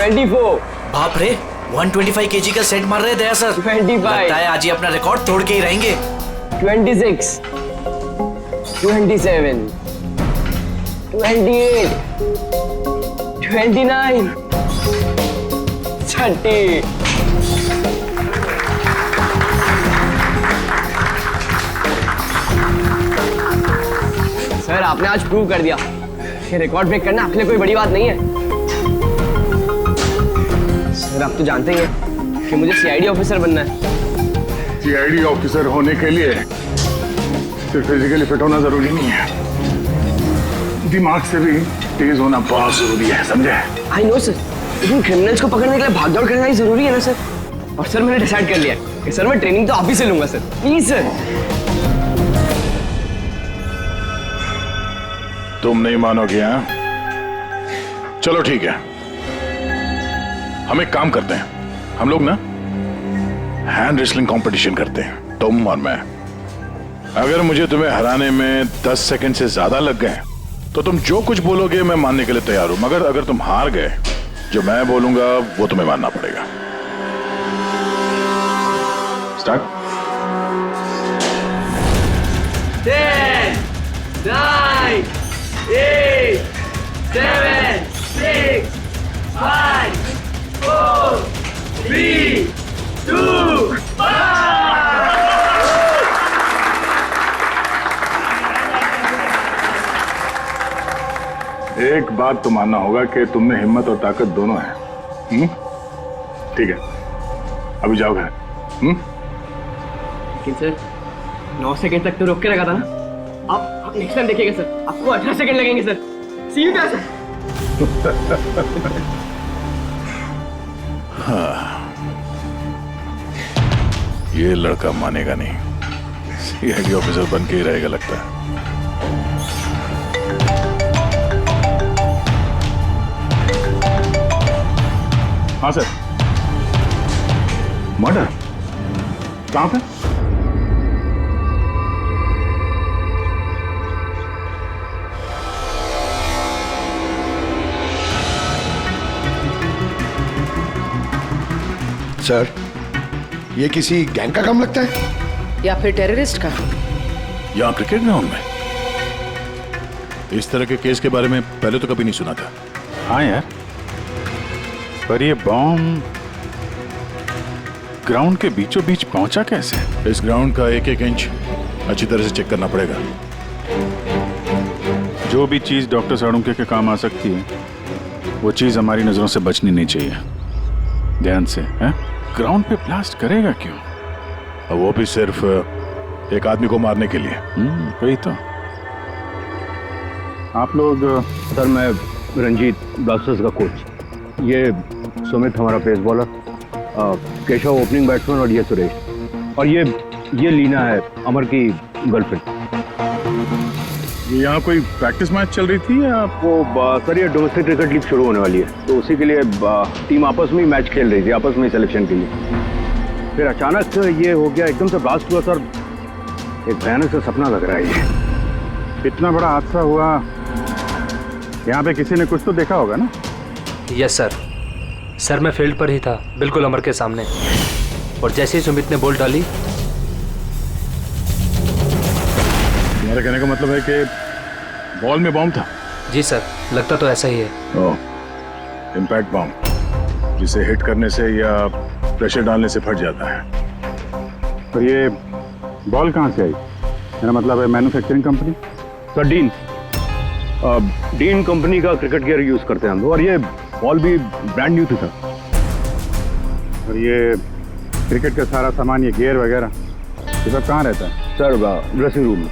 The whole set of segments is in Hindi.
24, बाप रे 125 केजी का सेट मार रहे दया सर। 25, लगता है आज ही अपना रिकॉर्ड तोड़ के ही रहेंगे। 26, 27, 28, 29, 30। सर आपने आज प्रूव कर दिया कि रिकॉर्ड ब्रेक करना आपके लिए कोई बड़ी बात नहीं है। सर आप तो जानते ही हैं कि मुझे सीआईडी ऑफिसर बनना है। सीआईडी ऑफिसर होने के लिए सिर्फ फिजिकली फिट होना जरूरी नहीं है, दिमाग से भी तेज होना बहुत जरूरी है, समझे? आई नो सर, लेकिन क्रिमिनल्स को पकड़ने के लिए भागदौड़ करना ही जरूरी है ना सर। और सर मैंने डिसाइड कर लिया है कि सर मैं ट्रेनिंग तो आप ही से लूंगा सर, प्लीज सर। तुम नहीं मानोगे? हाँ चलो ठीक है, हम एक काम करते हैं, हम लोग ना हैंड रेसलिंग कंपटीशन करते हैं, तुम और मैं। अगर मुझे तुम्हें हराने में 10 सेकंड से ज्यादा लग गए तो तुम जो कुछ बोलोगे मैं मानने के लिए तैयार हूं, मगर अगर तुम हार गए जो मैं बोलूंगा वो तुम्हें मानना पड़ेगा। स्टार्ट। 10, 9, 8, 7, 6, 5, 4, 3, 2, 1। एक बात तो मानना होगा कि तुम में हिम्मत और ताकत दोनों है। ठीक है, अभी जाओ घर। लेकिन सर 9 सेकंड तक तो रोक के रखा था ना। आप नेक्स्ट टाइम देखिएगा सर, आपको 18 सेकंड लगेंगे सर। C you sir. हाँ, ये लड़का मानेगा नहीं, सीआईडी ऑफिसर बन के ही रहेगा लगता है। हाँ सर। मर्डर कहाँ पे? सर, ये किसी गैंग का काम लगता है या फिर टेररिस्ट का? यहाँ क्रिकेट ग्राउंड में इस तरह के केस के बारे में पहले तो कभी नहीं सुना था। हाँ यार, पर ये बॉम्ब ग्राउंड के बीचों बीच पहुंचा कैसे? इस ग्राउंड का एक एक इंच अच्छी तरह से चेक करना पड़ेगा। जो भी चीज डॉक्टर साड़ुंके के काम आ सकती है वो चीज हमारी नजरों से बचनी नहीं चाहिए। ध्यान से है? ग्राउंड पे ब्लास्ट करेगा क्यों? और वो भी सिर्फ एक आदमी को मारने के लिए। वही तो। आप लोग? सर मैं रंजीत, ब्लास्टर्स का कोच। ये सुमित हमारा pace bowler, Keshav opening batsman और ये सुरेश, और ये लीना है अमर की गर्लफ्रेंड। ये यहाँ कोई प्रैक्टिस मैच चल रही थी या? वो सर ये डोमेस्टिक क्रिकेट लीग शुरू होने वाली है, तो उसी के लिए टीम आपस में ही मैच खेल रही थी, आपस में सिलेक्शन के लिए। फिर अचानक ये हो गया, एकदम से ब्लास्ट हुआ सर। एक भयानक सा सपना लग रहा है ये। इतना बड़ा हादसा हुआ, यहाँ पे किसी ने कुछ तो देखा होगा ना? यस सर मैं फील्ड पर ही था, बिल्कुल अमर के सामने, और जैसे ही सुमित ने बॉल डाली। तुम्हारे कहने का मतलब है कि बॉल में बॉम्ब था? जी सर, लगता तो ऐसा ही है। ओह, इम्पैक्ट बॉम्ब, जिसे हिट करने से या प्रेशर डालने से फट जाता है। पर ये बॉल कहाँ से आई? मेरा मतलब है manufacturing company? Sir dean company का क्रिकेट गियर यूज करते हैं हम लोग, और ये बॉल भी ब्रांड न्यू थी सर। और ये क्रिकेट का सारा सामान, ये गियर वगैरह, ये सब कहाँ रहता है? सर ड्रेसिंग रूम में।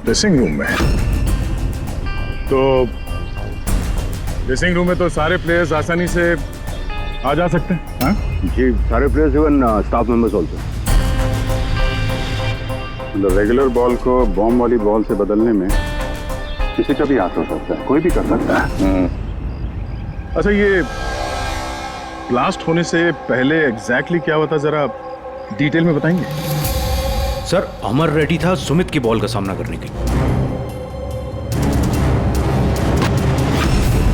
ड्रेसिंग रूम में? तो ड्रेसिंग रूम में तो सारे प्लेयर्स आसानी से आ जा सकते हैं? हाँ जी, सारे players, even staff members also. मतलब रेगुलर बॉल को बॉम्ब वाली बॉल से बदलने में किसी का भी हाथ हो सकता है, कोई भी कर सकता है। अच्छा, ये ब्लास्ट होने से पहले एग्जैक्टली क्या हुआ था, जरा डिटेल में बताएंगे? सर अमर रेडी था सुमित की बॉल का सामना करने के लिए।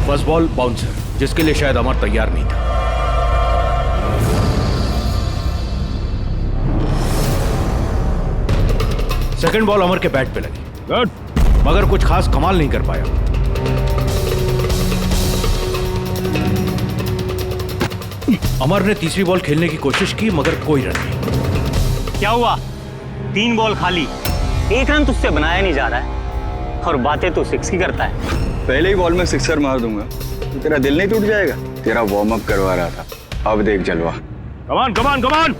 फर्स्ट बॉल बाउंसर, जिसके लिए शायद अमर तैयार नहीं था। सेकंड बॉल अमर के बैट पे लगी, गुड, मगर कुछ खास कमाल नहीं कर पाया। अमर ने तीसरी बॉल खेलने की कोशिश की मगर कोई रन नहीं। क्या हुआ? 3 बॉल खाली, 1 रन तुझसे बनाया नहीं जा रहा है और बातें तो 6 की करता है। पहले ही बॉल में सिक्सर मार दूंगा तो तेरा दिल नहीं टूट जाएगा? तेरा वार्म अप करवा रहा था, अब देख जलवा। कमान कमान कमान।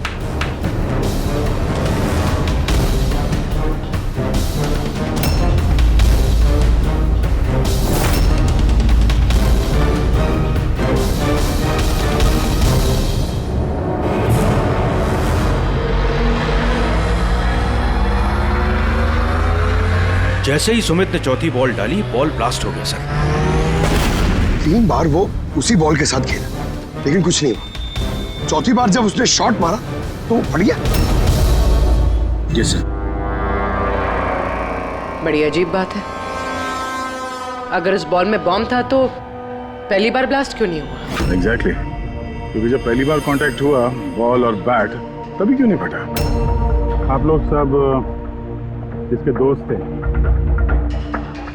जैसे ही सुमित ने चौथी बॉल डाली, बॉल ब्लास्ट हो गया सर। 3 बार वो उसी बॉल के साथ खेला लेकिन कुछ नहीं हुआ। चौथी बार जब उसने शॉट मारा तो वो फट गया। जी सर। बड़ी अजीब बात है। अगर इस बॉल में बॉम्ब था तो पहली बार ब्लास्ट क्यों नहीं हुआ? एग्जैक्टली, क्योंकि जब पहली बार कांटेक्ट हुआ बॉल और बैट, तभी क्यों नहीं फटा? आप लोग सब जिसके दोस्त थे,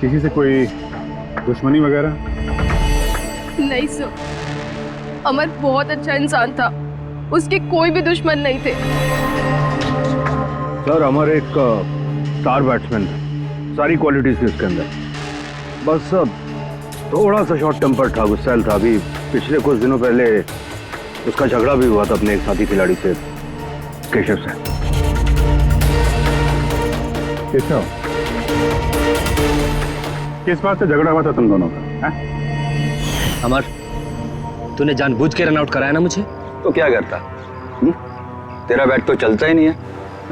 किसी से कोई दुश्मनी वगैरह? नहीं सर, अमर बहुत अच्छा इंसान था, उसके कोई भी दुश्मन नहीं थे। सर अमर एक स्टार बैट्समैन था, सारी क्वालिटीज थी उसके अंदर। बस थोड़ा सा शॉर्ट टेम्पर था, गुस्सैल था। अभी पिछले कुछ दिनों पहले उसका झगड़ा भी हुआ था अपने एक साथी खिलाड़ी से, केशव से। केशव, किस बात से झगड़ा हुआ था तुम दोनों का? अमर, तूने जानबूझ के रन आउट कराया ना मुझे? तो क्या करता? तेरा बैट तो चलता ही नहीं है,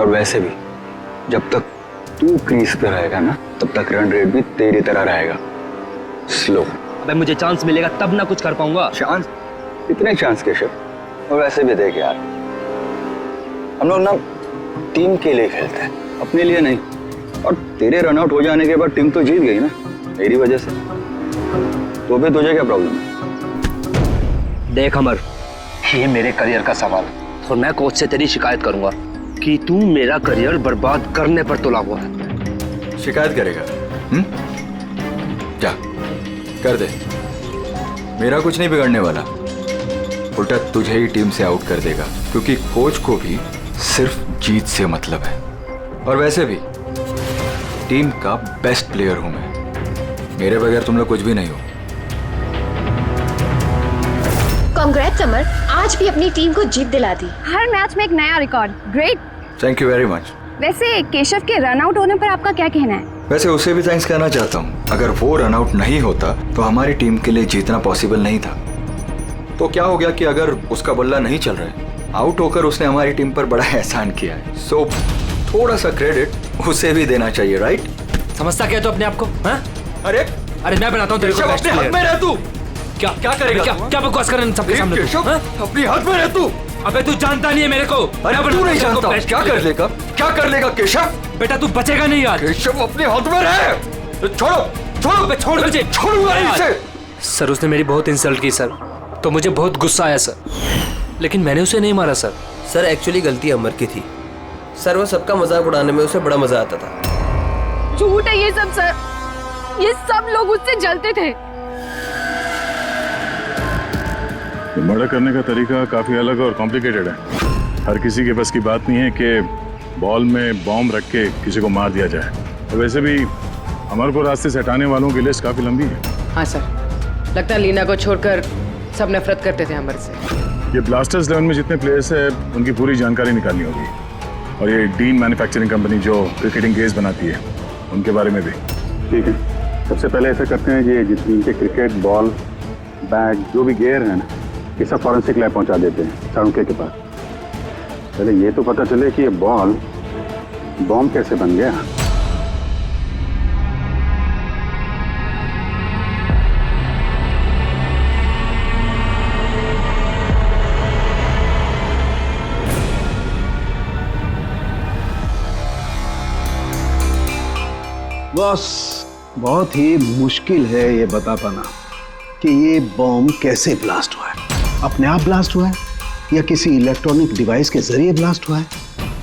और वैसे भी जब तक तू क्रीज पे रहेगा ना, तब तक रन रेट भी तेरी तरह रहेगा, स्लो। अबे मुझे चांस मिलेगा तब ना कुछ कर पाऊंगा। चांस? इतने चांस केशव? और वैसे भी देख यार, हम लोग ना टीम के लिए खेलते हैं, अपने लिए नहीं। और तेरे रन आउट हो जाने के बाद टीम तो जीत गई ना, मेरी वजह से। तो भी तुझे क्या प्रॉब्लम है? देख अमर, ये मेरे करियर का सवाल है और मैं कोच से तेरी शिकायत करूंगा कि तू मेरा करियर बर्बाद करने पर तुला हुआ है। शिकायत करेगा? जा कर दे, मेरा कुछ नहीं बिगड़ने वाला, उल्टा तुझे ही टीम से आउट कर देगा, क्योंकि कोच को भी सिर्फ जीत से मतलब है। और वैसे भी टीम का बेस्ट प्लेयर हूं मैं, मेरे बगैर तुम लोग कुछ भी नहीं हो। कांग्रेट्स अमर, आज भी अपनी टीम को जीत दिला दी। हर मैच में एक नया record, great. Thank you very much. वैसे केशव के रन आउट होने पर आपका क्या कहना है? वैसे उसे भी थैंक्स कहना चाहता हूँ। अगर वो रन आउट नहीं होता तो हमारी टीम के लिए जीतना पॉसिबल नहीं था। तो क्या हो गया कि अगर उसका बल्ला नहीं चल रहा है, आउट होकर उसने हमारी टीम पर बड़ा एहसान किया है। सो थोड़ा सा क्रेडिट उसे भी देना चाहिए, राइट? समझता क्या तो अपने आप को? हाँ? अरे मैं बनाता हूँ तेरे को बेस्ट प्लेयर। में रह तू। क्या करेगा? क्या बकवास कर रहे हैं सबके सामने? अपनी हाथ में रह तू। अबे तू जानता नहीं है मेरे को। अरे तू नहीं जानता, क्या कर लेगा? क्या कर लेगा केशव? बेटा तू बचेगा नहीं यार। केशव अपने हाथ में रहे। छोड़ो छोड़ मुझे। छोड़ूंगा नहीं इसे। सर उसने मेरी बहुत इंसल्ट की सर, तो मुझे बहुत गुस्सा आया सर, लेकिन मैंने उसे नहीं मारा सर। सर एक्चुअली गलती अमर की थी सर, वो सबका मजाक उड़ाने में उसे बड़ा मजा आता था। झूठ है ये सब सर, ये सब लोग उससे जलते थे। मर्डर करने का तरीका काफी अलग और कॉम्प्लिकेटेड है। हर किसी के बस की बात नहीं है कि बॉल में बॉम्ब रख के किसी को मार दिया जाए। तो वैसे भी अमर को रास्ते से हटाने वालों की लिस्ट काफी लंबी है। हाँ सर, लगता है लीना को छोड़कर सब नफरत करते थे अमर से। ये ब्लास्टर्स 11 में जितने प्लेयर्स हैं उनकी पूरी जानकारी निकालनी होगी, और ये डीन मैन्युफैक्चरिंग कंपनी जो क्रिकेटिंग गेयर्स बनाती है उनके बारे में भी। ठीक है, सबसे पहले ऐसा करते हैं कि जितनी इनके क्रिकेट बॉल बैग जो भी गेयर है ना, ये सब फॉरेंसिक लैब पहुंचा देते हैं सारुके के पास। पहले ये तो पता चले कि ये बॉल बॉम्ब कैसे बन गया। बॉस, बहुत ही मुश्किल है ये बता पाना कि ये बॉम्ब कैसे ब्लास्ट हुआ है। अपने आप ब्लास्ट हुआ है या किसी इलेक्ट्रॉनिक डिवाइस के जरिए ब्लास्ट हुआ है,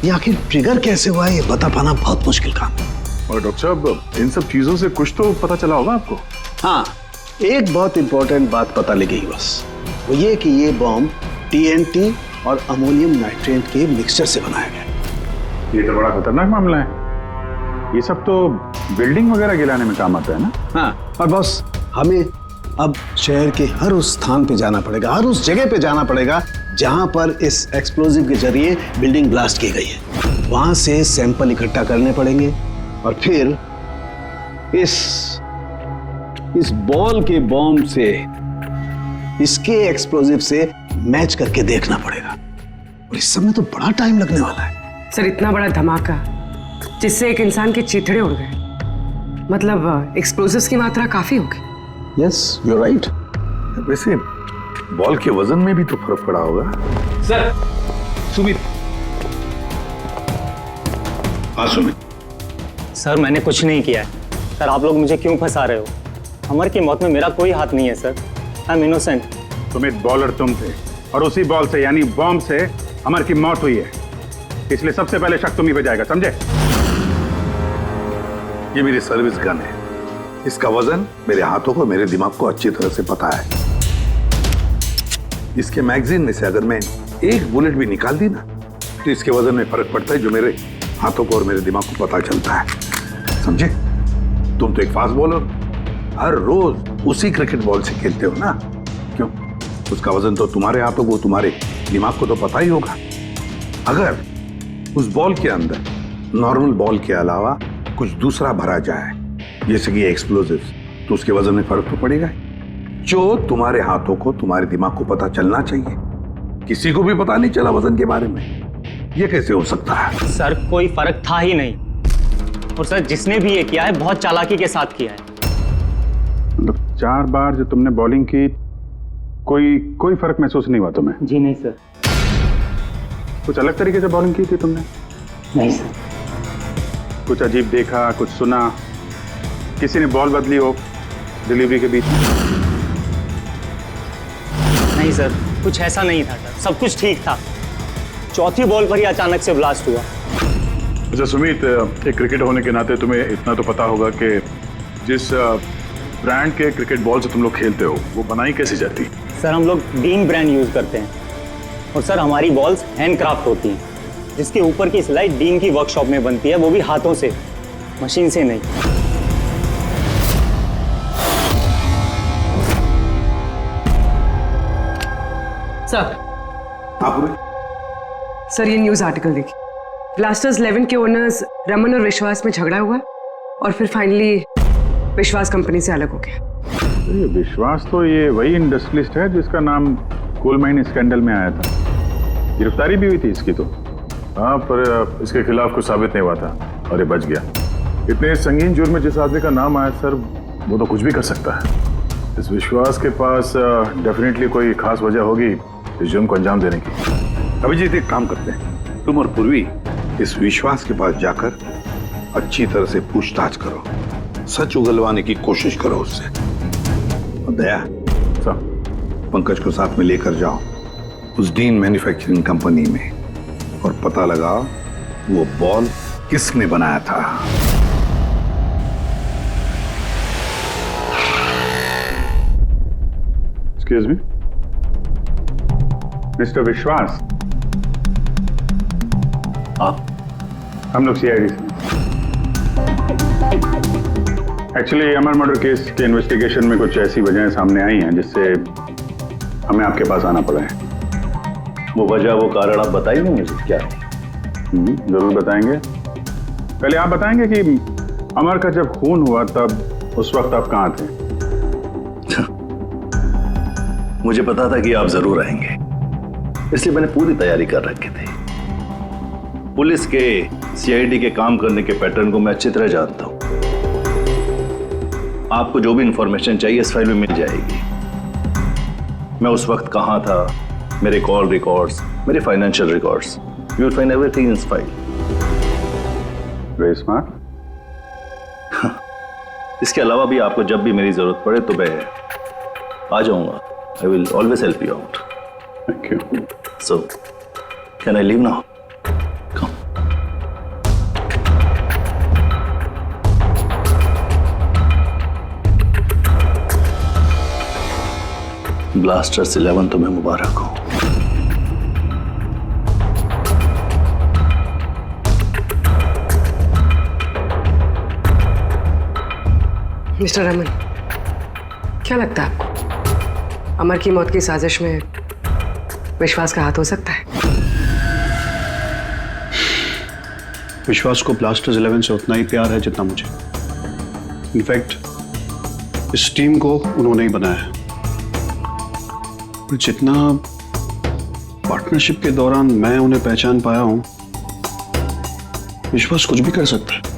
या आखिर ट्रिगर कैसे हुआ है, ये बता पाना बहुत मुश्किल काम है। और डॉक्टर साहब, इन सब चीजों से कुछ तो पता चला होगा आपको? हाँ, एक बहुत इंपॉर्टेंट बात पता लगी बस, वो ये कि ये बॉम्ब TNT और अमोनियम नाइट्रेट के मिक्सचर से बनाया गया। ये तो बड़ा खतरनाक मामला है। ये सब तो बिल्डिंग वगैरह गिराने में काम आता है ना? हाँ, और बॉस हमें अब शहर के हर उस स्थान पे जाना पड़ेगा, हर उस जगह पे जाना पड़ेगा जहां पर इस एक्सप्लोजिव के जरिए बिल्डिंग ब्लास्ट की गई है। वहां से सैंपल इकट्ठा करने पड़ेंगे और फिर इस बॉल के बॉम्ब से इसके एक्सप्लोजिव से मैच करके देखना पड़ेगा, और इस सब में तो बड़ा टाइम लगने वाला है। सर, इतना बड़ा धमाका जिससे एक इंसान के चीथड़े उड़ गए, मतलब एक्सप्लोजिव्स की मात्रा काफी होगी। Yes, you are right. वैसे बॉल के वजन में भी तो फर्क पड़ा होगा। सर, सुमित। हाँ सुमित। सर मैंने कुछ नहीं किया है। सर आप लोग मुझे क्यों फंसा रहे हो? अमर की मौत में मेरा कोई हाथ नहीं है sir. I am innocent. Sumit, bowler तुम थे और उसी बॉल से यानी बॉम्ब से अमर की मौत हुई है, इसलिए सबसे पहले शक तुम ही पे जाएगा, समझे? ये मेरी सर्विस गन है, इसका वजन मेरे हाथों को, मेरे दिमाग को अच्छी तरह से पता है। इसके मैगजीन में से अगर मैं एक बुलेट भी निकाल दी ना, तो इसके वजन में फर्क पड़ता है, जो मेरे हाथों को और मेरे दिमाग को पता चलता है, समझे? तुम तो एक फास्ट बॉलर, हर रोज उसी क्रिकेट बॉल से खेलते हो ना, क्यों? उसका वजन तो तुम्हारे हाथों को, तुम्हारे दिमाग को तो पता ही होगा। अगर उस बॉल के अंदर नॉर्मल बॉल के अलावा कुछ दूसरा भरा जाए, जैसे कि एक्सप्लोजिव्स, तो उसके वजन में फर्क तो पड़ेगा, जो तुम्हारे हाथों को, तुम्हारे दिमाग को पता चलना चाहिए। किसी को भी पता नहीं चला वजन के बारे में, ये कैसे हो सकता है? सर कोई फर्क था ही नहीं, और सर जिसने भी ये किया है बहुत चालाकी के साथ किया है। मतलब 4 बार जो तुमने बॉलिंग की, कोई फर्क महसूस नहीं हुआ तुम्हें? जी नहीं सर। कुछ अलग तरीके से बॉलिंग की थी तुमने? नहीं सर। कुछ अजीब देखा, कुछ सुना, किसी ने बॉल बदली हो डिलीवरी के बीच में? नहीं सर, कुछ ऐसा नहीं था सर, सब कुछ ठीक था। चौथी बॉल पर ही अचानक से ब्लास्ट हुआ। अच्छा सुमित, एक क्रिकेटर होने के नाते तुम्हें इतना तो पता होगा कि जिस ब्रांड के क्रिकेट बॉल से तुम लोग खेलते हो, वो बनाई कैसी जाती? सर हम लोग डीन ब्रांड यूज करते हैं, और सर हमारी बॉल्स हैंडक्राफ्ट होती हैं, जिसके ऊपर की सिलाई डीन की वर्कशॉप में बनती है, वो भी हाथों से, मशीन से नहीं। सर ये न्यूज आर्टिकल देखिए, ब्लास्टर्स 11 के ओनर्स रमन और विश्वास में झगड़ा हुआ और फिर फाइनली विश्वास कंपनी से अलग हो गया। ये विश्वास तो ये वही इंडस्ट्रियलिस्ट है जिसका नाम कोल माइन स्कैंडल में आया था, गिरफ्तारी भी हुई थी इसकी तो। हाँ, पर इसके खिलाफ कुछ साबित नहीं हुआ था और ये बच गया। इतने संगीन जुर्म में जिस आदमी का नाम आया सर, वो तो कुछ भी कर सकता है। इस विश्वास के पास डेफिनेटली कोई खास वजह होगी इस जुर्म को अंजाम देने की। अभिजीत, एक काम करते हैं, तुम और पूर्वी इस विश्वास के पास जाकर अच्छी तरह से पूछताछ करो, सच उगलवाने की कोशिश करो उससे। और दया, पंकज को साथ में लेकर जाओ उस डीन मैन्युफैक्चरिंग कंपनी में और पता लगाओ वो बॉल किसने बनाया था। एक्सक्यूज मी, मिस्टर विश्वास, आप? हम लोग CID से। एक्चुअली अमर मर्डर केस के इन्वेस्टिगेशन में कुछ ऐसी वजहें सामने आई हैं जिससे हमें आपके पास आना पड़ा है। वो वजह, वो कारण आप बताइए मुझे, क्या है? जरूर बताएंगे। पहले आप बताएंगे कि अमर का जब खून हुआ तब उस वक्त आप कहाँ थे? मुझे पता था कि आप जरूर आएंगे, इसलिए मैंने पूरी तैयारी कर रखी थी। पुलिस के, CID के काम करने के पैटर्न को मैं अच्छी तरह जानता हूं। आपको जो भी इंफॉर्मेशन चाहिए इस फाइल में मिल जाएगी। मैं उस वक्त कहां था, मेरे कॉल रिकॉर्ड्स, मेरे financial records, you will find everything in this file. Very smart. इसके अलावा भी आपको जब भी मेरी जरूरत पड़े तो मैं आ जाऊंगा. I will always help you out. Thank you. So, can I leave now? Come. Blasters 11 तुम्हें मुबारक हो. मिस्टर रमन, क्या लगता है आपको अमर की मौत की साजिश में विश्वास का हाथ हो सकता है? विश्वास को ब्लास्टर्स 11 से उतना ही प्यार है जितना मुझे. इनफैक्ट इस टीम को उन्होंने ही बनाया है. जितना पार्टनरशिप के दौरान मैं उन्हें पहचान पाया हूं, विश्वास कुछ भी कर सकता है.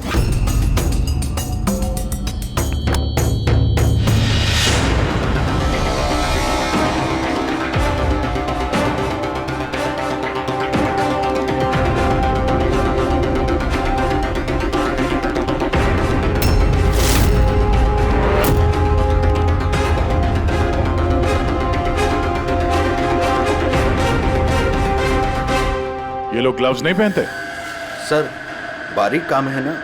ये लोग ग्लव्स नहीं पहनते? सर बारीक काम है ना,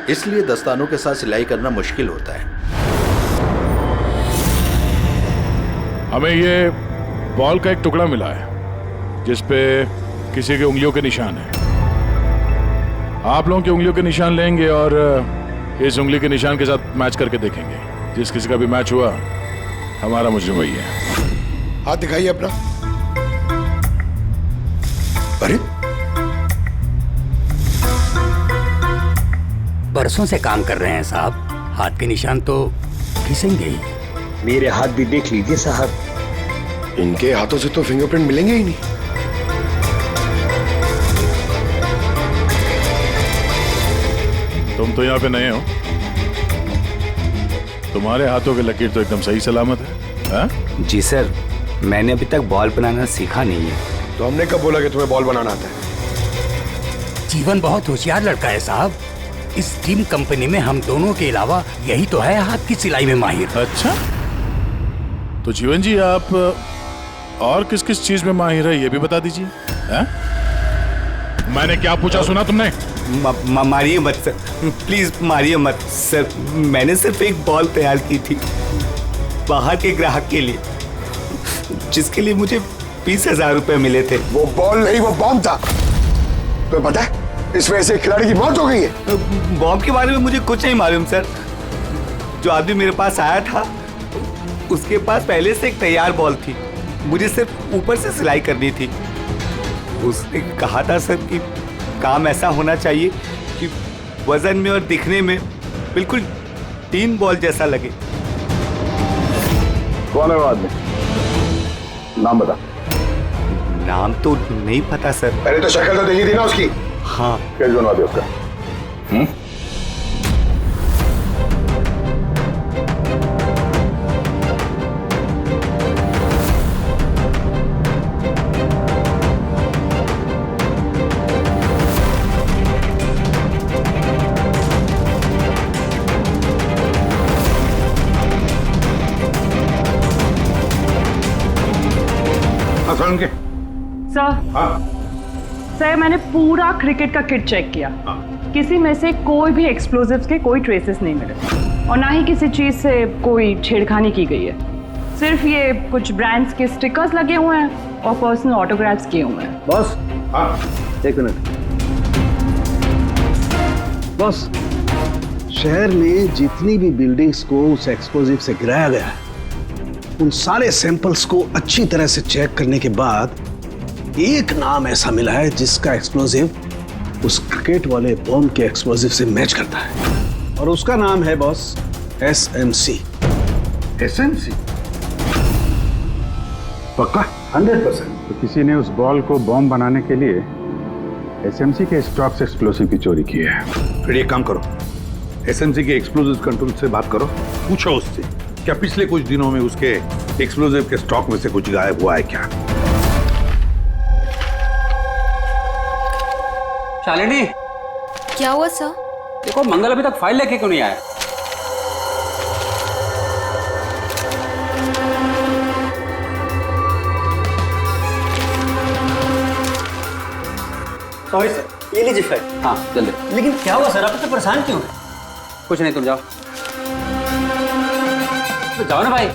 इसलिए दस्तानों के साथ सिलाई करना मुश्किल होता है. हमें ये बॉल का एक टुकड़ा मिला है जिस पे किसी की उंगलियों के निशान है. आप लोगों की उंगलियों के निशान लेंगे और इस उंगली के निशान के साथ मैच करके देखेंगे. जिस किसी का भी मैच हुआ, हमारा मुजरिम वही है. हाथ दिखाइए अपना. अरे बरसों से काम कर रहे हैं साहब, हाथ के निशान तो घिसेंगे ही. मेरे हाथ भी देख लीजिए साहब. इनके हाथों से तो फिंगरप्रिंट मिलेंगे ही नहीं. तुम तो यहाँ पे नए हो, तुम्हारे हाथों की लकीर तो एकदम सही सलामत है. हा? जी सर, मैंने अभी तक बॉल बनाना सीखा नहीं है. तो हमने कब बोला कि तुम्हें बॉल बनाना आता है? जीवन बहुत होशियार लड़का है साहब. इस टीम कंपनी में हम दोनों के अलावा यही तो है हाथ की सिलाई में माहिर. अच्छा, तो जीवन जी आप और किस किस चीज में माहिर है ये भी बता दीजिए. मैंने क्या पूछा सुना तुमने? मारिए मत सर, प्लीज मारिए मत सर. मैंने सिर्फ एक बॉल तैयार की थी बाहर के ग्राहक के लिए, जिसके लिए मुझे 20,000 रुपए मिले थे. वो बॉल नहीं, वो बॉम्ब था. तुम्हें पता है इस वजह से खिलाड़ी की मौत हो गई है. बॉम्ब के बारे में मुझे कुछ नहीं मालूम सर. जो आदमी मेरे पास आया था उसके पास पहले से एक तैयार बॉल थी, मुझे सिर्फ ऊपर से सिलाई करनी थी. उसने कहा था सर कि काम ऐसा होना चाहिए कि वजन में और दिखने में बिल्कुल 3 बॉल जैसा लगे. कौन है वो आदमी? नाम बता. नाम तो नहीं पता सर. पहले तो शक्ल तो देखी थी ना उसकी. हाँ. क्या बनवा दे उसका? सर, मैंने पूरा क्रिकेट का किट चेक किया. किसी में से कोई भी एक्सप्लोजिव्स के कोई ट्रेसेस नहीं मिले और ना ही किसी चीज से कोई छेड़खानी की गई है. सिर्फ ये कुछ ब्रांड्स के स्टिकर्स लगे हुए हैं और पर्सनल ऑटोग्राफ्स किए हुए हैं. बॉस, एक मिनट. बॉस, शहर में जितनी भी बिल्डिंग्स को उस एक्सप्लोजिव से गिराया गया है, उन सारे सैंपल्स को अच्छी तरह से चेक करने के बाद एक नाम ऐसा मिला है जिसका एक्सप्लोजिव उस क्रिकेट वाले बॉम्ब के एक्सप्लोजिव से मैच करता है. और उसका नाम है बॉस SMC. SMC? पक्का? 100%. तो किसी ने उस बॉल को बॉम्ब बनाने के लिए SMC के स्टॉक से एक्सप्लोसिव की चोरी की है. फिर एक काम करो, SMC के एक्सप्लोजिव कंट्रोल से बात करो, पूछो उससे क्या पिछले कुछ दिनों में उसके एक्सप्लोजिव के स्टॉक में से कुछ गायब हुआ है क्या. शालिनी, क्या हुआ सर? देखो मंगल अभी तक फाइल लेके क्यों नहीं आया? सॉरी सर, ये लीजिए फाइल। हाँ जल्दी। लेकिन क्या हुआ सर, आप इतने परेशान क्यों हैं? कुछ नहीं, तुम जाओ। तो जाओ ना भाई।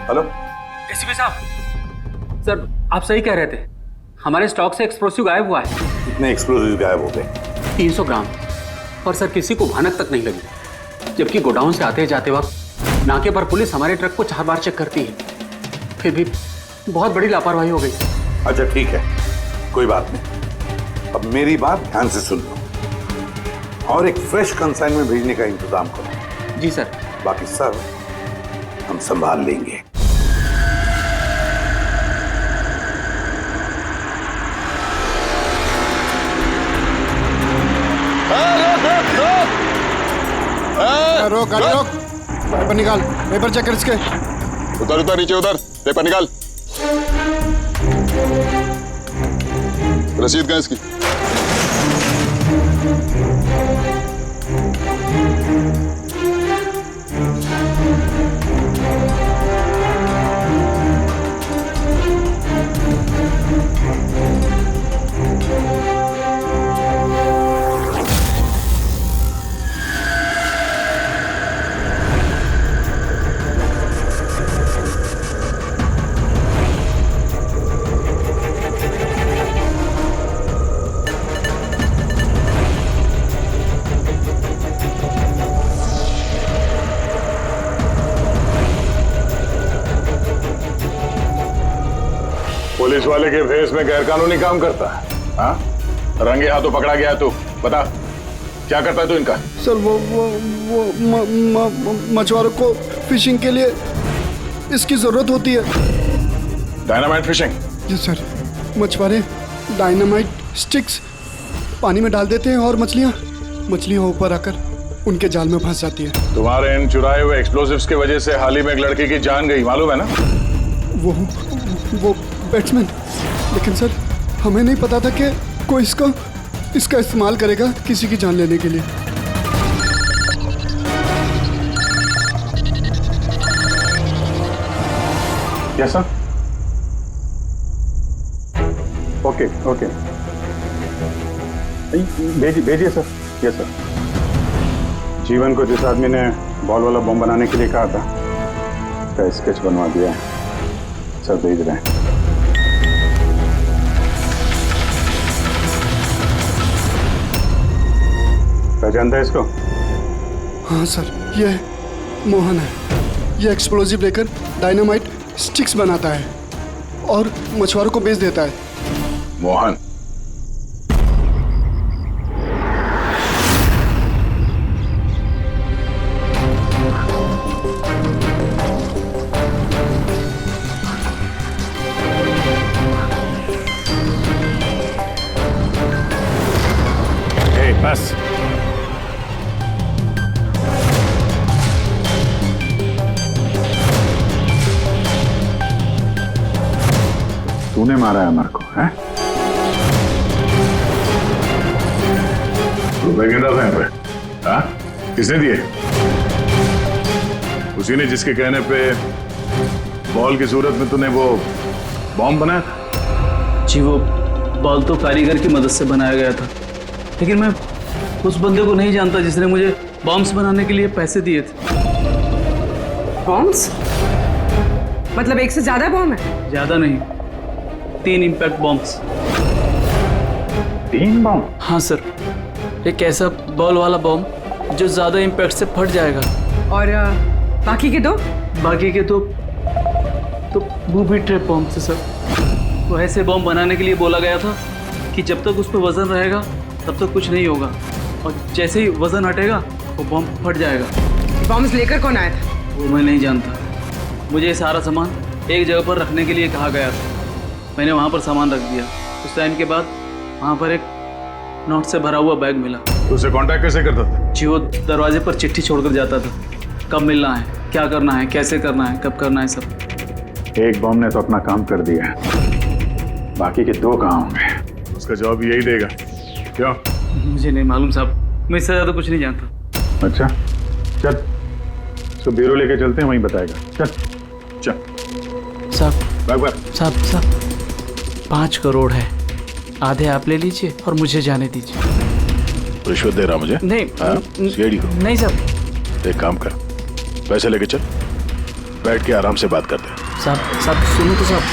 हेलो एसीपी साहब, सर आप सही कह रहे थे, हमारे स्टॉक से एक्सप्लोसिव गायब हुआ है। कितने एक्सप्लोजिव गायब हो गए? 300 ग्राम। और सर किसी को भनक तक नहीं लगी, जबकि गोडाउन से आते जाते वक्त नाके पर पुलिस हमारे ट्रक को 4 बार चेक करती है, फिर भी बहुत बड़ी लापरवाही हो गई। अच्छा ठीक है, कोई बात नहीं। अब मेरी बात ध्यान से सुन लो और एक फ्रेश कंसाइनमेंट भेजने का इंतजाम करो। जी सर। बाकी सब हम संभाल लेंगे। रोक गाड़ी रोक, पेपर निकाल, पेपर चेक कर इसके। उधर उधर नीचे उधर, पेपर निकाल। रसीद कहाँ इसकी? पुलिस वाले के भेस में गैरकानूनी काम करता है? हाँ, रंगे हाथों पकड़ा गया तू। बता क्या करता है तू इनका? सर वो मछुआरों को फिशिंग के लिए इसकी जरूरत होती है। Dynamite fishing? जी सर, मछुआरे डायनामाइट स्टिक्स पानी में डाल देते हैं और मछलियां ऊपर आकर उनके जाल में फंस जाती है। तुम्हारे इन चुराए हुए एक्सप्लोसिव्स की वजह से हाल ही में एक लड़की की जान गई, मालूम है ना? वो बैट्समैन, लेकिन सर हमें नहीं पता था कि कोई इसका इस्तेमाल करेगा किसी की जान लेने के लिए। Yes sir. ओके ओके, भेजिए सर। Yes sir. जीवन को जिस आदमी ने बॉल वाला बम बनाने के लिए कहा था, उसका स्केच बनवा दिया है सर, भेज रहे हैं। पहचानता है इसको? हाँ सर, ये मोहन है। ये एक्सप्लोजिव लेकर डायनामाइट स्टिक्स बनाता है और मछुआरों को बेच देता है। मोहन? बस तूने मारा है अमर को, हैं? रुपए गिन रहा था यहाँ पे? हाँ? किसने दिए? उसी ने जिसके कहने पे बॉल की सूरत में तूने वो बॉम्ब बनाया था? जी वो बॉल तो कारीगर की मदद से बनाया गया था, लेकिन मैं उस बंदे को नहीं जानता जिसने मुझे बॉम्ब्स बनाने के लिए पैसे दिए थे। बॉम्ब्स? मतलब एक से ज्यादा बॉम्ब है? ज्यादा नहीं, 3 इम्पैक्ट बॉम्ब्स। 3 बॉम्ब? हाँ सर, एक ऐसा बॉल वाला बॉम्ब जो ज्यादा इम्पैक्ट से फट जाएगा। और बाकी के 2? बाकी के तो बूबी ट्रैप बॉम्ब थे सर। वो ऐसे बॉम्ब बनाने के लिए बोला गया था कि जब तक उस पर वजन रहेगा तब तक कुछ नहीं होगा, और जैसे ही वजन हटेगा वो बॉम्ब फट जाएगा। बॉम्ब्स लेकर कौन आया था? वो मैं नहीं जानता, मुझे ये सारा सामान एक जगह पर रखने के लिए कहा गया था। मैंने वहाँ पर सामान रख दिया। उस टाइम के बाद वहाँ पर एक नोट से भरा हुआ बैग मिला। तो उसे कांटेक्ट कैसे करता था? जी वो दरवाजे पर चिट्ठी छोड़कर जाता था, कब मिलना है, क्या करना है, कैसे करना है, कब करना है, सब। एक बॉम्ब ने तो अपना काम कर दिया, बाकी के 2 कहाँ होंगे? उसका जवाब यही देगा। क्यों? मुझे नहीं मालूम साहब, मैं इससे ज्यादा कुछ नहीं जानता। अच्छा चल, इसको ब्यूरो लेके चलते हैं, वहीं बताएगा। चल चल साहब साहब 5 करोड़ है, आधे आप ले लीजिए और मुझे जाने दीजिए। रिश्वत दे रहा मुझे? नहीं सीढ़ी को नहीं साहब। एक काम कर, पैसे लेके चल, बैठ के आराम से बात करते हैं। साहब सुनो तो साहब।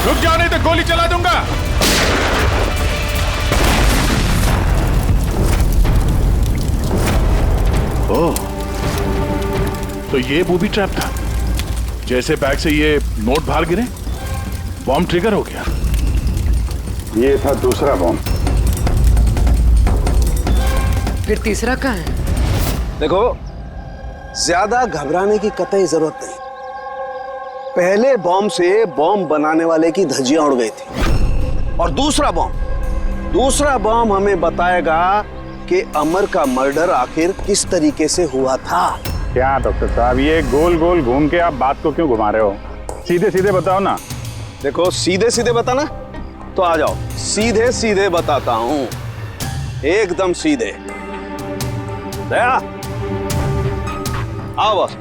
रुक जाओ नहीं तो गोली चला दूंगा। ओह, तो ये बूबी ट्रैप था। जैसे बैग से ये नोट बाहर गिरे, बॉम्ब ट्रिगर हो गया। ये था दूसरा बॉम्ब। फिर तीसरा कहाँ है? देखो, ज्यादा घबराने की कतई जरूरत नहीं। पहले बॉम्ब से बॉम्ब बनाने वाले की धज्जियां उड़ गई थी, और दूसरा बॉम्ब हमें बताएगा कि अमर का मर्डर आखिर किस तरीके से हुआ था। क्या डॉक्टर साहब, ये गोल गोल घूम के आप बात को क्यों घुमा रहे हो? सीधे सीधे बताओ ना। देखो, सीधे सीधे बताना तो आ जाओ, सीधे सीधे बताता हूं, एकदम सीधे। दया, आओ बस,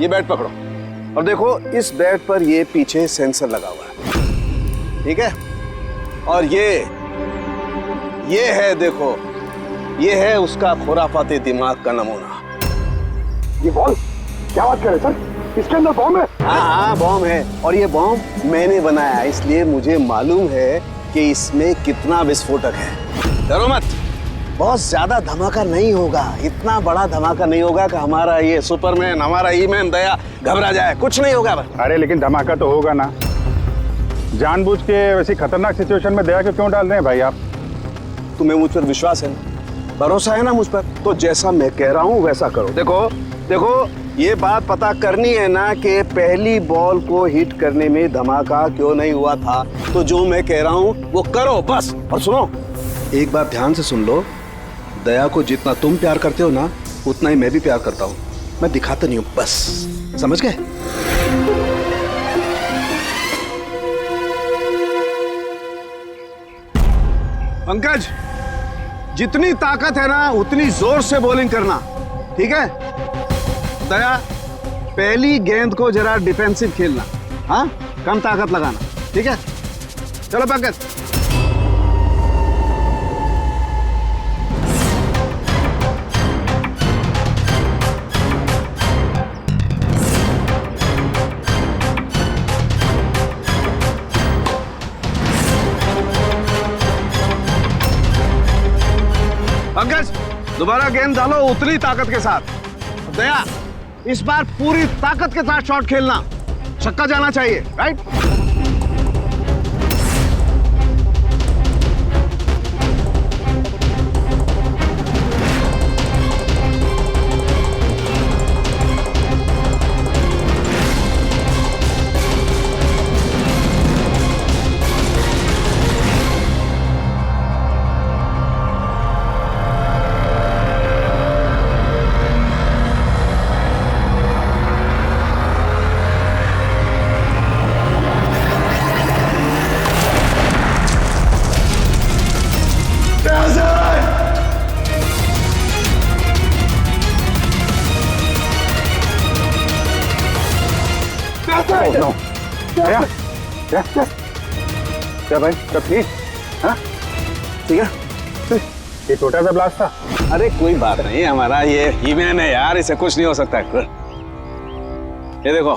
ये बेड पकड़ो और देखो, इस बेड पर ये पीछे सेंसर लगा हुआ है, ठीक है? और ये है, देखो, ये है उसका खुराफाती दिमाग का नमूना। ये बॉल, क्या बात कर रहे सर? इसके अंदर बॉम्ब है? हाँ, बॉम्ब है, और ये बॉम्ब मैंने बनाया, इसलिए मुझे मालूम है कि इसमें कितना विस्फोटक है। डरो मत, बहुत ज्यादा धमाका नहीं होगा, इतना बड़ा धमाका नहीं होगा कि हमारा ये सुपरमैन, हमारा ईमैन दया घबरा जाए, कुछ नहीं होगा। अरे लेकिन धमाका तो होगा ना। जानबूझ के वैसी खतरनाक सिचुएशन में दया को क्यों डाल रहे हैं भाई आप? तुम्हें मुझ पर विश्वास है, भरोसा है ना मुझ पर? तो जैसा मैं कह रहा हूँ वैसा करो। देखो, ये बात पता करनी है ना कि पहली बॉल को हिट करने में धमाका क्यों नहीं हुआ था। तो जो मैं कह रहा हूँ वो करो बस। और सुनो, एक बात ध्यान से सुन लो, दया को जितना तुम प्यार करते हो ना, उतना ही मैं भी प्यार करता हूँ। मैं दिखाता नहीं हूँ, बस समझ गए? पंकज, जितनी ताकत है ना उतनी जोर से बॉलिंग करना, ठीक है? दया, पहली गेंद को जरा डिफेंसिव खेलना, हाँ, कम ताकत लगाना, ठीक है? चलो पंकज। पंकज, दोबारा गेंद डालो उतनी ताकत के साथ। दया, इस बार पूरी ताकत के साथ शॉट खेलना, छक्का जाना चाहिए, राइट? क्या भाई, सब ठीक? हाँ, ठीक है। ये छोटा सा ब्लास्ट था। अरे कोई बात नहीं, हमारा ये ईमैन है यार, इसे कुछ नहीं हो सकता। ये देखो,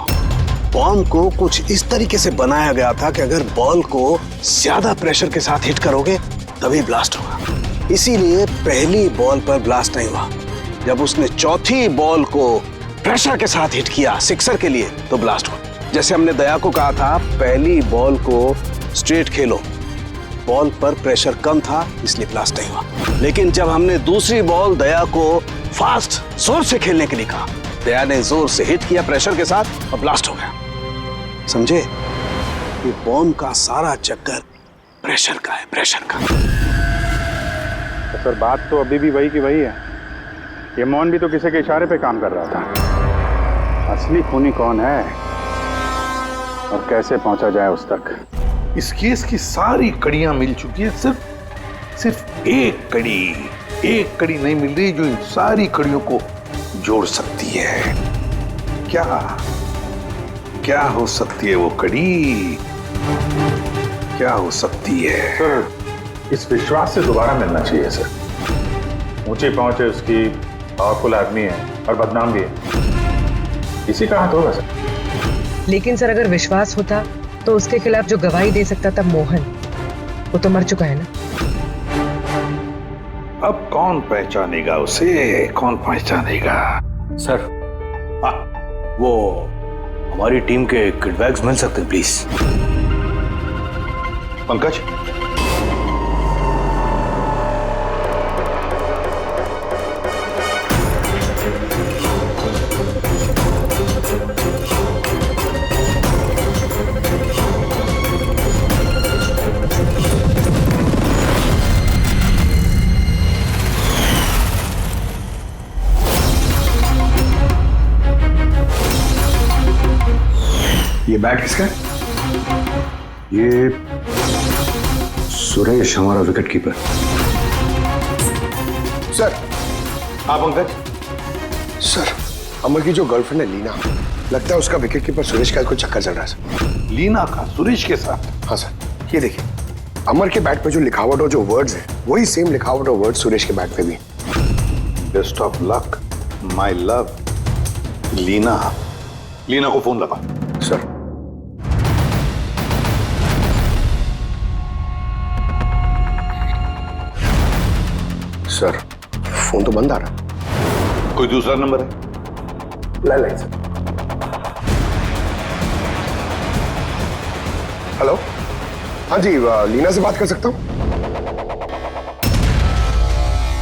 बॉम्ब को कुछ इस तरीके से बनाया गया था कि अगर बॉल को ज्यादा प्रेशर के साथ हिट करोगे तभी ब्लास्ट होगा। इसीलिए पहली बॉल पर ब्लास्ट नहीं हुआ। जब उसने चौथी बॉल को प्रेशर के साथ हिट किया सिक्सर के लिए, तो ब्लास्ट हुआ। जैसे हमने दया को कहा था, पहली बॉल को स्ट्रेट खेलो, बॉल पर प्रेशर कम था इसलिए ब्लास्ट नहीं हुआ। लेकिन जब हमने दूसरी बॉल दया को फास्ट जोर से खेलने के लिए कहा, दया ने जोर से हिट किया प्रेशर के साथ और ब्लास्ट हो गया। समझे? ये बॉम्ब का सारा चक्कर प्रेशर का है, प्रेशर का। तो सर बात तो अभी भी वही की वही है। ये मोहन भी तो किसी के इशारे पे काम कर रहा था। असली खूनी कौन है और कैसे पहुंचा जाए उस तक? इस केस की सारी कड़ियां मिल चुकी है, सिर्फ एक कड़ी नहीं मिल रही जो इन सारी कड़ियों को जोड़ सकती है। क्या हो सकती है वो कड़ी? क्या हो सकती है? सर इस विश्वास से दोबारा मिलना चाहिए सर। ऊंची पहुंच है उसकी, पावरफुल आदमी है और बदनाम भी है, इसी का हाथ होगा सर। लेकिन सर अगर विश्वास होता तो उसके खिलाफ जो गवाही दे सकता था मोहन, वो तो मर चुका है ना। अब कौन पहचानेगा उसे? कौन पहचानेगा? सर वो हमारी टीम के किडबैग्स मिल सकते हैं प्लीज। पंकज, ये बैट किसका है? ये सुरेश, हमारा विकेट कीपर। सर। हाँ पंकज। सर, अमर की जो गर्लफ्रेंड है लीना, लगता है उसका विकेट कीपर सुरेश का कुछ चक्कर चल रहा है सर। लीना का सुरेश के साथ? हाँ सर, ये देखिए अमर के बैट पे जो लिखावट और जो वर्ड्स है वही सेम लिखावट और वर्ड सुरेश के बैट पे भी। Best of luck my love. Leena को फोन लगा। सर। सर फोन तो बंद आ रहा। कोई दूसरा नंबर है? Landline sir. हेलो, हाँ जी, लीना से बात कर सकता हूँ?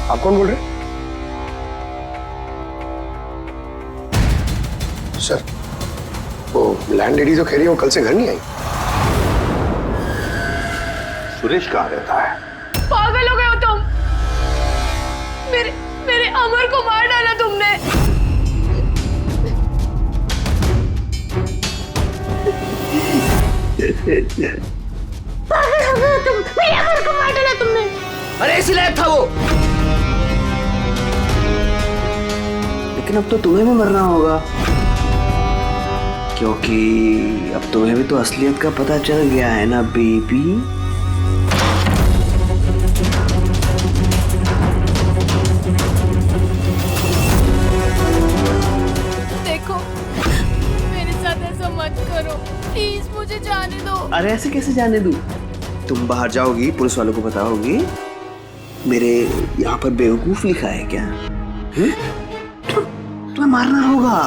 आप कौन बोल रहे हैं? सर वो लैंडलेडी जो कह रही है वो कल से घर नहीं आई। सुरेश कहाँ रहता है? पागल हो गए हो तुम? मेरे अमर को मार डाला तुमने। पागल हो गए हो तुम? मेरे अमर को मार डाला तुमने। अरे इसी लायक था वो। लेकिन अब तो तुम्हें भी मरना होगा, क्योंकि अब तुम्हें भी तो असलियत का पता चल गया है ना बेबी। देखो मेरे साथ ऐसा मत करो प्लीज, मुझे जाने दो। अरे ऐसे कैसे जाने दूं? तुम बाहर जाओगी, पुलिस वालों को बताओगी मेरे यहाँ पर बेवकूफ लिखा है क्या? तुम्हें मारना होगा।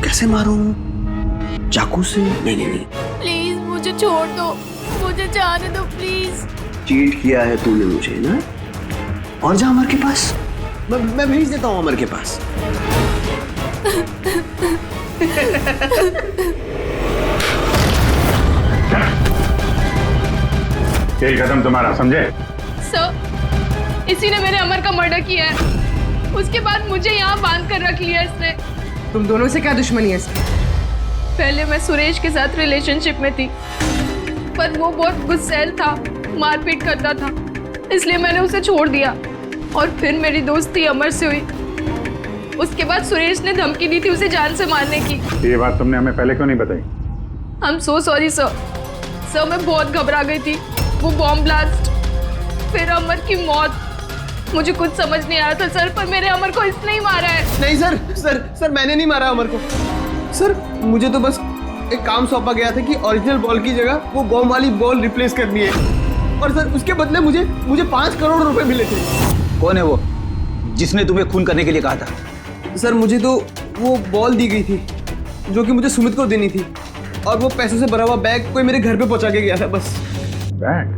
कैसे मारूं? चाकू से? नहीं। प्लीज मुझे छोड़ दो, मुझे जाने दो प्लीज। चीट किया है तूने मुझे ना? और जा अमर के पास, मैं भेज देता हूँ अमर के पास। यही कदम तुम्हारा, समझे? सर इसी ने मेरे अमर का मर्डर किया है, उसके बाद मुझे यहाँ बांध कर रख लिया इसने। तुम दोनों से क्या दुश्मनी है इसकी? पहले मैं सुरेश के साथ रिलेशनशिप में थी, पर वो बहुत गुस्सैल था, मारपीट करता था, इसलिए मैंने उसे छोड़ दिया। और फिर मेरी दोस्ती अमर से हुई। उसके बाद सुरेश ने धमकी दी थी उसे जान से मारने की। ये बात तुमने हमें पहले क्यों नहीं बताई? I'm so sorry sir. Sir मैं बहुत घबरा गई थी, वो बॉम्ब ब्लास्ट, फिर अमर की मौत, मुझे कुछ समझ नहीं आ रहा था सर, पर मेरे अमर को इसने ही मारा है। नहीं सर मैंने नहीं मारा अमर को। सर मुझे तो बस एक काम सौंपा गया था कि ओरिजिनल बॉल की जगह वो बॉम्ब वाली बॉल रिप्लेस करनी है, और सर उसके बदले मुझे 5 करोड़ रुपए मिले थे। कौन है वो जिसने तुम्हें खून करने के लिए कहा था? सर मुझे तो वो बॉल दी गई थी जो कि मुझे सुमित को देनी थी, और वो पैसों से भरा हुआ बैग कोई मेरे घर पे पहुंचा के गया था बस। बैग?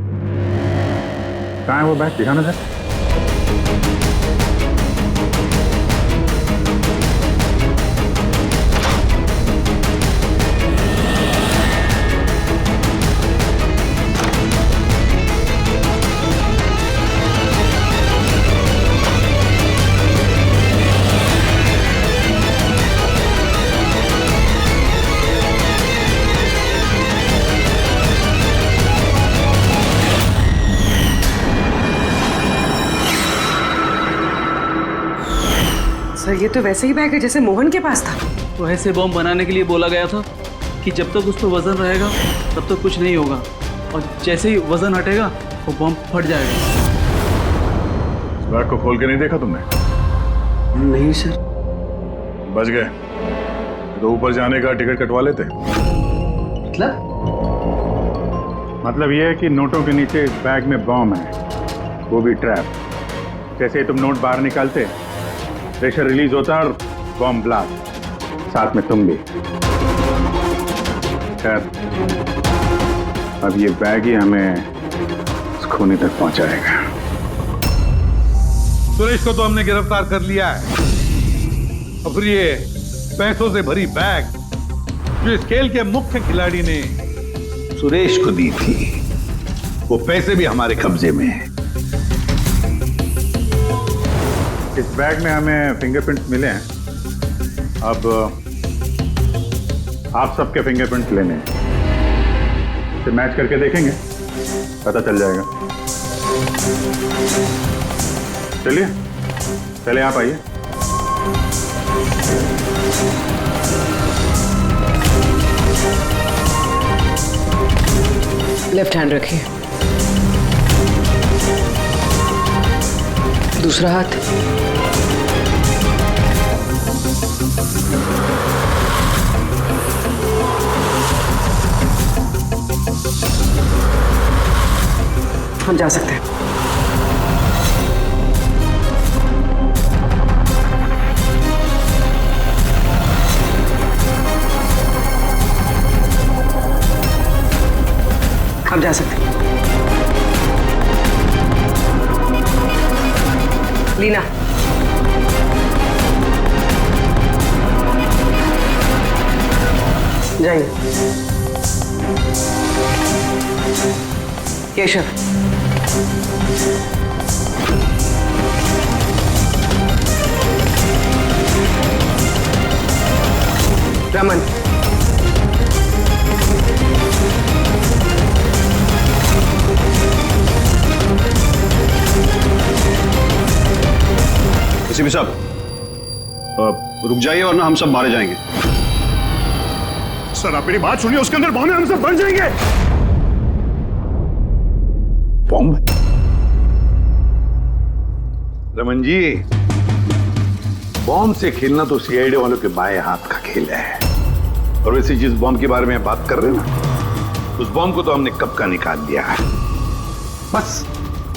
कहाँ है वो बैग? दिखाना सर। ये तो वैसे ही बैग है जैसे मोहन के पास था। तो ऐसे बॉम्ब बनाने के लिए बोला गया था कि जब तक उस पर वजन रहेगा तब तक कुछ नहीं होगा, और जैसे ही वजन हटेगा वो बॉम्ब फट जाएगा। इस बैग को खोल के नहीं देखा तुमने? नहीं सर। बच गए तो ऊपर जाने का टिकट कटवा लेते। मतलब ये है कि नोटों के नीचे इस बैग में बॉम्ब है, वो भी ट्रैप। जैसे ही तुम नोट बाहर निकालते, प्रेशर रिलीज होता और बॉम्ब ब्लास्ट, साथ में तुम भी। खैर, अब ये बैग ही हमें इस खूनी तक पहुंचाएगा। सुरेश को तो हमने गिरफ्तार कर लिया है, और फिर ये पैसों से भरी बैग जो इस खेल के मुख्य खिलाड़ी ने सुरेश को दी थी, वो पैसे भी हमारे कब्जे में हैं। इस बैग में हमें फिंगरप्रिंट्स मिले हैं। अब आप सबके फिंगरप्रिंट्स लेने हैं, इसे मैच करके देखेंगे, पता चल जाएगा। चलिए पहले आप आइए। लेफ्ट हैंड रखिए, दूसरा हाथ। हम जा सकते हैं। हम जा सकते हैं। लीना, जाइए। केशव, रमन, एसीपी साहब, रुक जाइए वरना हम सब मारे जाएंगे। सर आप मेरी बात सुनिए, उसके अंदर बॉम्ब है, हम सब बन जाएंगे। बॉम्ब? रमन जी, बॉम्ब से खेलना तो सीआईडी वालों के बाएं हाथ का खेल है। और वैसे जिस बॉम्ब के बारे में बात कर रहे हैं ना, उस बॉम्ब को तो हमने कब का निकाल दिया है। बस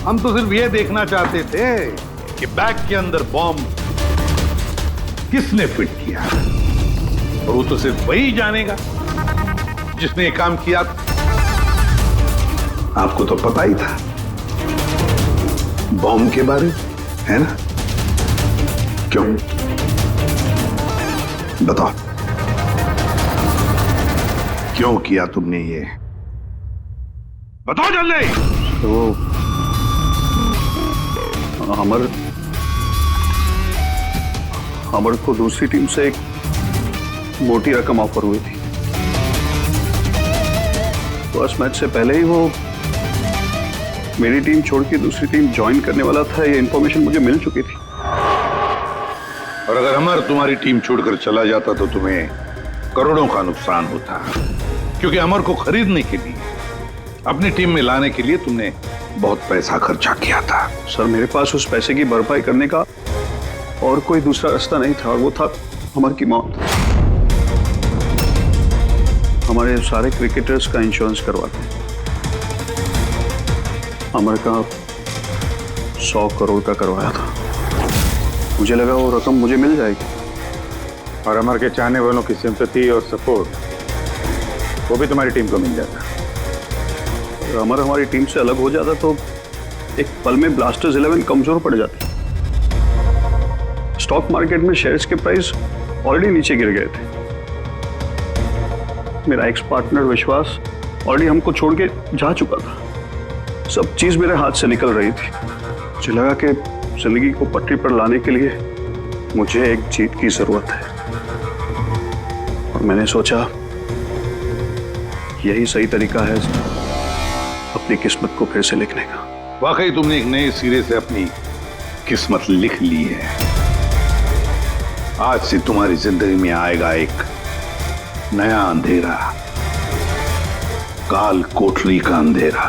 हम तो सिर्फ ये देखना चाहते थे कि बैग के अंदर बॉम्ब किसने फिट किया, और वो तो सिर्फ वही जानेगा जिसने ये काम किया था। आपको तो पता ही था बॉम्ब के बारे में, है ना? क्यों बताओ, क्यों किया तुमने ये? बताओ जल्दी। तो अमर को दूसरी टीम से एक मोटी रकम ऑफर हुई थी। फर्स्ट मैच से पहले ही वो मेरी टीम छोड़ के दूसरी टीम ज्वाइन करने वाला था, ये इंफॉर्मेशन मुझे मिल चुकी थी। और अगर अमर तुम्हारी टीम छोड़कर चला जाता तो तुम्हें करोड़ों का नुकसान होता, क्योंकि अमर को खरीदने के लिए, अपनी टीम में लाने के लिए तुमने बहुत पैसा खर्चा किया था। सर मेरे पास उस पैसे की भरपाई करने का और कोई दूसरा रास्ता नहीं था, और वो था अमर की मौत। हमारे सारे क्रिकेटर्स का इंश्योरेंस करवाते हैं। अमर का 100 करोड़ का करवाया था। मुझे लगा वो रकम मुझे मिल जाएगी। और अमर के चाहने वालों की सिंपैथी और सपोर्ट वो भी तुम्हारी टीम को मिल जाता। अगर अमर हमारी टीम से अलग हो जाता तो एक पल में ब्लास्टर्स 11 कमजोर पड़ जाती। स्टॉक मार्केट में शेयर्स के प्राइस ऑलरेडी नीचे गिर गए थे। मेरा एक्स पार्टनर विश्वास ऑलरेडी हमको छोड़ के जा चुका था। सब चीज मेरे हाथ से निकल रही थी। मुझे लगा कि जिंदगी को पटरी पर लाने के लिए मुझे एक जीत की जरूरत है, और मैंने सोचा यही सही तरीका है अपनी किस्मत को फिर से लिखने का। वाकई तुमने एक नए सिरे से अपनी किस्मत लिख ली है। आज से तुम्हारी जिंदगी में आएगा एक नया अंधेरा, काल कोठरी का अंधेरा।